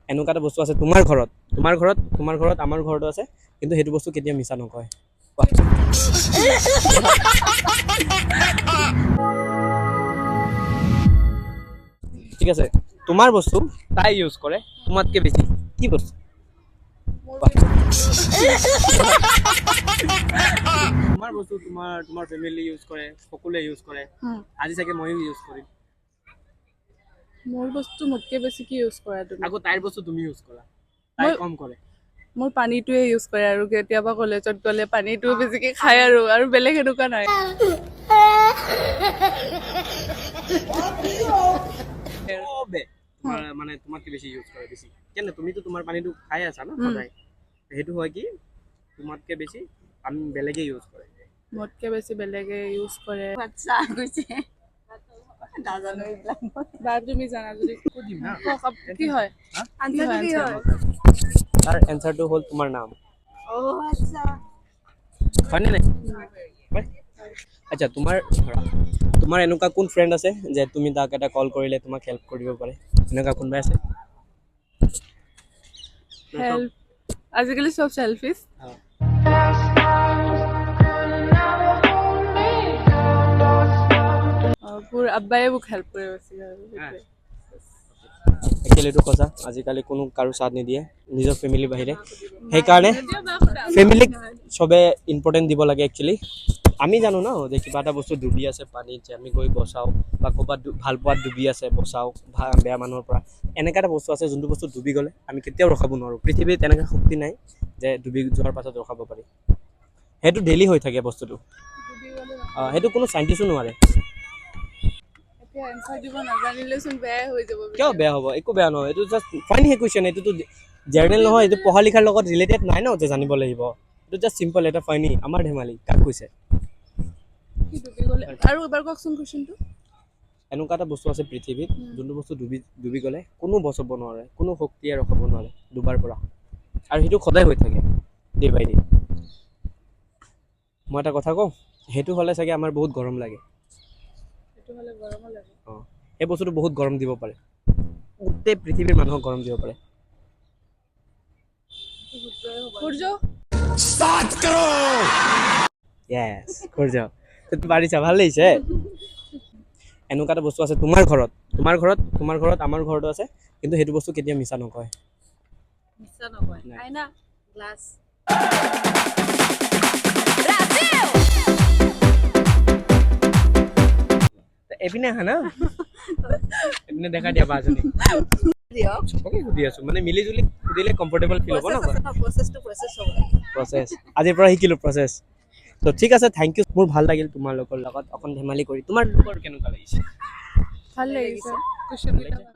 এনেকুৱা এটা বস্তু আছে তোমাৰ ঘৰত আমাৰ ঘৰতো আছে, কিন্তু সেইটো বস্তু কেতিয়াও মিছা নকয়। কোৱা। ঠিক আছে, তোমাৰ বস্তু তাই ইউজ কৰে তোমাতকে বেছি, কি বস্তু? তোমাৰ বস্তু তোমাৰ ফেমিলি ইউজ কৰে, সকলোৱে ইউজ কৰে, আজি চাগে ময়ো ইউজ কৰিম। মোৰ বস্তু মোতকে বেছি কি ইউজ কৰা তুমি? আকৌ তাইৰ বস্তু তুমি ইউজ কৰা, তাই কম কৰে। মোৰ পানীটোৱে ইউজ কৰে, আৰু কেতিয়াবা কলেজত গ'লে পানীটো বেছিকে খায়, আৰু বেলেগ এনেকুৱা নাই। মানে তোমাতকে বেছি ইউজ কৰে বেছি, কেনে তুমিতো তোমাৰ পানীটো খাই আছা ন সদায়, সেইটো হয় কি তোমাতকে বেছি আমি বেলেগে ইউজ কৰে। মোতকে বেছি বেলেগে ইউজ কৰে। আচ্ছা গৈছে নাজানো এইবিলাক বা তুমি জানা যদি সুধিম না কি হয়? আনসাৰটো কি হয়? তাৰ এনসাৰটো হ'ল তোমাৰ নাম। অ আচ্ছা হয়নে নাই? হয়। আচ্ছা, তোমাৰ এনেকুৱা কোন ফ্ৰেণ্ড আছে যে তুমি তাক এটা কল কৰিলে তোমাক হেল্প কৰিব পাৰে, এনেকুৱা কোনোবাই আছে? হেল্প, আজিকালি চব চেলফিছ। মোৰ আব্বায়ে মোক হেল্প কৰি গৈছিলে আৰু সেইটোৱে। একচুৱেলি এইটো সঁচা, আজিকালি কোনো কাৰো চাথ নিদিয়ে নিজৰ ফেমিলিৰ বাহিৰে, সেইকাৰণে ফেমিলিক চবে ইম্পৰ্টেণ্ট দিব লাগে। একচুৱেলি আমি জানো ন যে কিবা এটা বস্তু ডুবি আছে পানীত, যে আমি গৈ বচাওঁ, বা ক'ৰবাত ভাল পোৱাত ডুবি আছে বচাওঁ বেয়া মানুহৰ পৰা। এনেকুৱা এটা বস্তু আছে যোনটো বস্তু ডুবি গ'লে আমি কেতিয়াও ৰখাব নোৱাৰোঁ, পৃথিৱীত তেনেকুৱা শক্তি নাই যে ডুবি যোৱাৰ পাছত ৰখাব পাৰি। সেইটো ডেইলি হৈ থাকে বস্তুটো, সেইটো কোনো চাইণ্টিষ্টো নোৱাৰে। এতিয়া এনসাৰ দিব নাজানিলেচোন বেয়াই হৈ যাব। কিয় বেয়া হ'ব? একো বেয়া নহয়, এইটো জাষ্ট ফাইন হে কুৱেশ্যন। এইটোতো জেনেৰেল নহয়, এইটো পঢ়া লিখাৰ লগত ৰিলেটেড নাই ন যে জানিব লাগিব। এইটো জাষ্ট চিম্পল এটা ফাইনি, আমাৰ ধেমালি। কাক কৈছে? কি ডুবি গ'লে? আৰু এবাৰ কওকচোন কুৱেশ্যনটো। এনেকুৱা এটা বস্তু আছে পৃথিৱীত যোনটো বস্তু ডুবি গ'লে কোনো বচাব নোৱাৰে, কোনো শক্তিয়ে ৰখাব নোৱাৰে ডুবাৰ পৰা, আৰু সেইটো সদায় হৈ থাকে ডে বাই ডে। মই এটা কথা কওঁ, সেইটো হ'লে চাগে আমাৰ বহুত গৰম লাগে। সেইটো হ'লে গৰমো লাগে। অঁ, সেই বস্তুটো বহুত গৰম দিব পাৰে, গোটেই পৃথিৱীৰ মানুহক গৰম দিব পাৰে। সূৰ্য। য়েছ, সূৰ্য। পাৰিছা, ভাল লাগিছে। এনেকুৱা এটা বস্তু আছে তোমাৰ ঘৰত আমাৰ ঘৰতো আছে, কিন্তু সেইটো বস্তু কেতিয়াও মিছা নকয়। মিছা নকয়। নাই। আইনা, গ্লাছ। এপিনে আহা না, এপিনে দেখাই দিয়া বাজনী। দিয়ক চবকে সুধি আছো, মানে মিলি জুলি সুধিলে কমফৰ্টেবল ফিল হ'ব ন। প্ৰচেছ হ'ব লাগে। প্ৰচেছ আজিৰ পৰা শিকিলো প্ৰচেছ। তো ঠিক আছে, থেংক ইউ। মোৰ ভাল লাগিল তোমালোকৰ লগত অকণ ধেমালি কৰি। তোমাৰ লোকৰ কেনেকুৱা লাগিছে? ভাল লাগিছে। ভাল লাগিছে?